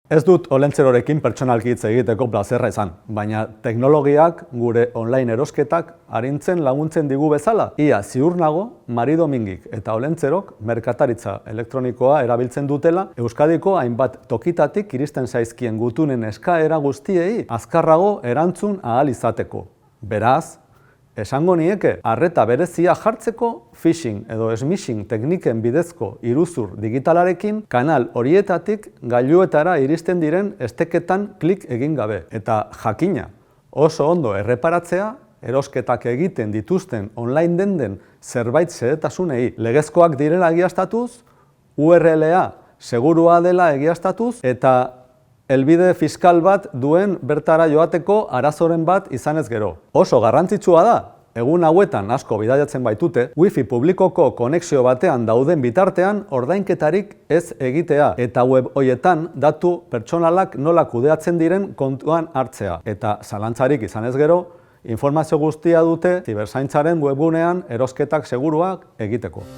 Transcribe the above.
Ez dut olentzerorekin pertsonalki hitz egiteko plazerra izan, baina teknologiak gure online erosketak arintzen laguntzen digu bezala. Ia ziur nago, Mari Domingik eta olentzerok merkataritza elektronikoa erabiltzen dutela, Euskadiko hainbat tokitatik iristen zaizkien gutunen eskaera guztiei azkarrago erantzun ahal izateko. Beraz, esango nieke, arreta berezia jartzeko phishing edo smishing tekniken bidezko iruzur digitalarekin kanal horietatik gailuetara iristen diren esteketan klik egin gabe. Eta jakina, oso ondo erreparatzea, erosketak egiten dituzten online denden zerbait xehetasunei legezkoak direla egiaztatuz, URL-a segurua dela egiaztatuz eta helbide fiskal bat duen bertara joateko arazoren bat izanez gero. Oso garrantzitsua da, egun hauetan asko bidaiatzen baitute, wifi publikoko konexio batean dauden bitartean ordainketarik ez egitea eta web hoietan datu pertsonalak nola kudeatzen diren kontuan hartzea. Eta zalantzarik izanez gero, informazio guztia dute ziberzaintzaren webgunean erosketak seguruak egiteko.